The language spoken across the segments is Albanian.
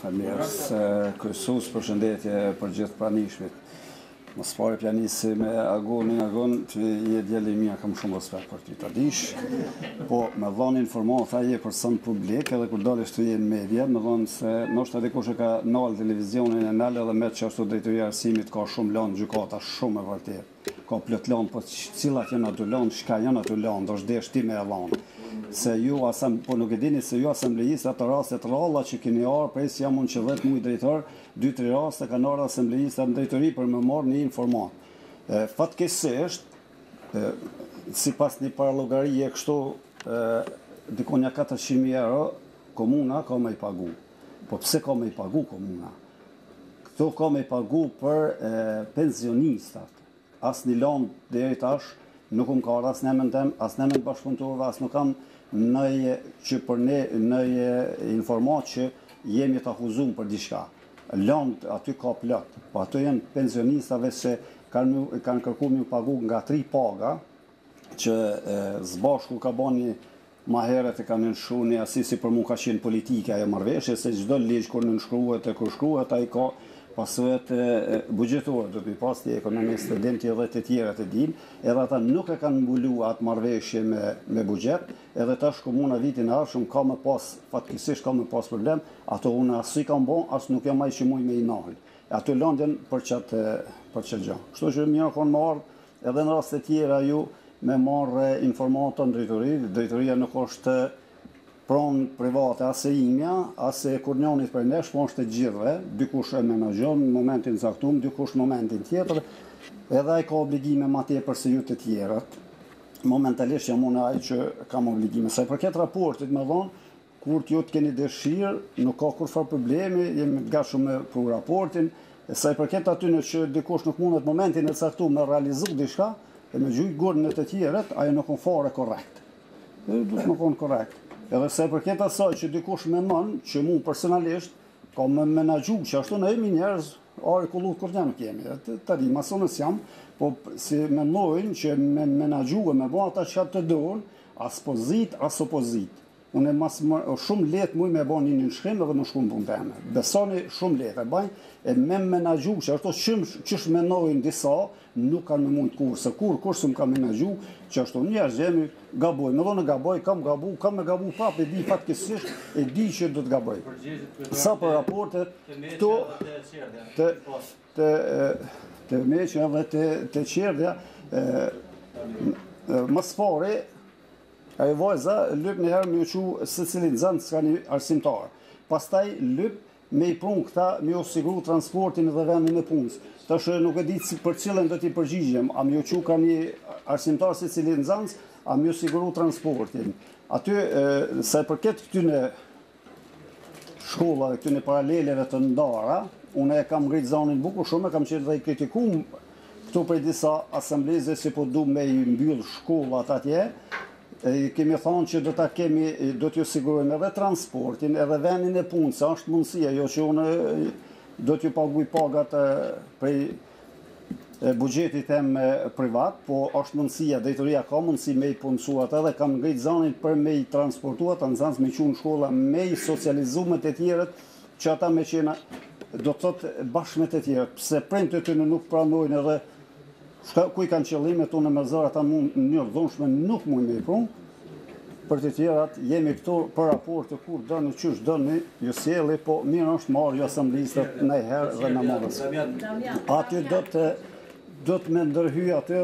Falënderës kryesues, përshëndetje për gjithë pranishmit. Mos pari pjanisi me Agon që je djeli mia, kam shumë respekt për ty, ta dish. Po me dhënë informata je person publik edhe kur dalësh të je në media, me dhënë se ndoshta dikush e ka nal televizionin e nal edhe me çështën e drejtoria arsimit ka shumë lanë gjykata, shumë e vërtet. Ka plot lanë, po cilat janë ato lanë, çka janë ato lanë, do shdesh ti me e lanë. Se ju po nuk e dini se ju asamblejistë ato raste të ralla që keni arë prej si jam unë që 10 muaj drejtor, 2-3 raste kanë arë asamblejistë në drejtori për me marrë një informat. Fatkeqësisht, sipas një parallogarie kështu, dikonja 400.000 euro, komuna ka me i pagu. Po pse ka me i pagu komuna? Këto ka me i pagu për pensionistat. As një lanë deri tash, nuk ka as në emën tem, as në emën bashkëpunëtorëve, as nuk kam nëjë që për ne nëjë informat që jemi të akuzum për diçka. Lanë aty ka plot, po ato janë pensionistave që kanë kërku me pagu nga 3 paga, që zbashku ka bani ma heret e kanë nënshu një asisi për mu ka qenë politike ajo marrëveshje, se çdo ligj kur nënshkruhet e kur shkruhet, ai ka pasuet bugjetorë, do t'i pas t'i ekonomistë, denti edhe të tjera të din, edhe ata nuk e kanë mbulu atë marrëveshje me bugjet, edhe tash komuna vitin e ardhshëm ka me pas, fatkeqësisht ka me pas problem, ato unë as i kam bon, as nuk jam ai që muj me i nahil. Ato lëndjen për çat gjë. Kështu që mirë konë marrë, edhe në raste tjera ju me marrë informatën drejtoria nuk është pronë private, ase imja, ase kurnjonit për nesh, po është e gjithve, dikush e menaxhon në momentin caktuar, dikush në momentin tjetër, edhe ai ka obligime ma tepër se ju të tjerët. Momentalisht jam unë ai që kam obligime. Sa i përket raportit me dhonë, kur t'ju të keni dëshirë, nuk ka kurfar problemi, jemi të gatshëm me për raportin, sa i përket aty në që dikush nuk mundet momentin e caktuar me realizu diçka, e me gjujt gurën e të tjerët, ajo nuk on fare korrekt. Nuk on korrekt. Edhe se përket asaj që dikush mendon që mu personalisht ka me menaxhu që ashtu ne jemi njerëz, ari kullut kur nuk jemi. Tani masonës jam, po si mendojnë që me menaxhu e me bën ata që të duan, as pozit, as opozit. Unë shumë lehtë muj me bën një nënshkrim edhe më shkum punë teme. Besoni shumë lehtë e bajnë, e me menaxhu që ashtu çish mendojnë disa, nuk kanë me mund kurse kurse më ka menaxhu që ashtu njerëz jemi gaboj, më vonë gaboj, kam me gabu prapë, e di fatkeqësisht, e di që do të gaboj. Sa për raportet këto të meqja dhe të qerdja, më spari, ajo vajza lyp një herë me u qu se cilin zënë s'ka një arsimtar. Pastaj lyp me i prun këta, me u siguru transportin dhe vendin e punës. Tash nuk e di për cilën do t'i përgjigjem, a me u qu ka një arsimtar se cilin zënës, a me u siguru transportin. Aty, sa i përket këtyne shkolla, këtyne paraleleve të ndara, unë e kam ngritë zonin bukur shumë, e kam qenë dhe i kritikum këtu prej disa asambleze si po du me i mbyll shkollat atje, kemi thonë që do t'ju sigurojmë edhe transportin, edhe vendin e punës, se është mundësia, jo që unë do t'ju paguj pagat prej bugjetit em privat, po është mundësia, drejtoria ka mundësi me i punësuat edhe, kam ngritë zonin për me i transportuat, të nëzans me qunë shkolla, me i socializumet e tjerët, që ata me qena, do të thotë bashkë me të tjerët, pse prejnë të në nuk pranojnë edhe kuj kanë qëllimet unë me zërë, ata një dhunshme nuk mund me i prunë, për të tjerat jemi këtu për raporte kur dëni qysh dëni, ju sjeli, po mirë është marrë ju asamblistët në herë dhe në marrës. Aty do të me ndërhy aty,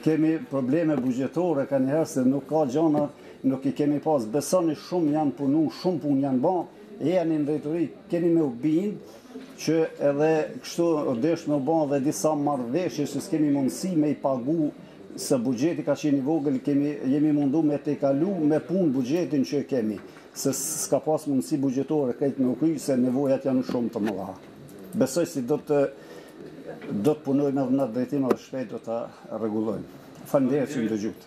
kemi probleme bugjetore, ka njëherë se nuk ka gjona, nuk i kemi pas, besoni shumë janë punu, shumë pun janë ban, e janë në drejtori, keni me u bindë, që edhe kështu desh me u ban dhe disa marrëveshje që s'kemi mundësi me i pagu se bugjeti ka qenë i vogël, jemi mundu me të i kalu me punë bugjetin që kemi, se s'ka pas mundësi bugjetore krejt me u kry, se nevojat janë shumë të mëdha. Besoj si do të punojmë edhe në drejtim edhe shpejt do të rregullojmë. Faleminderit që më dëgjut.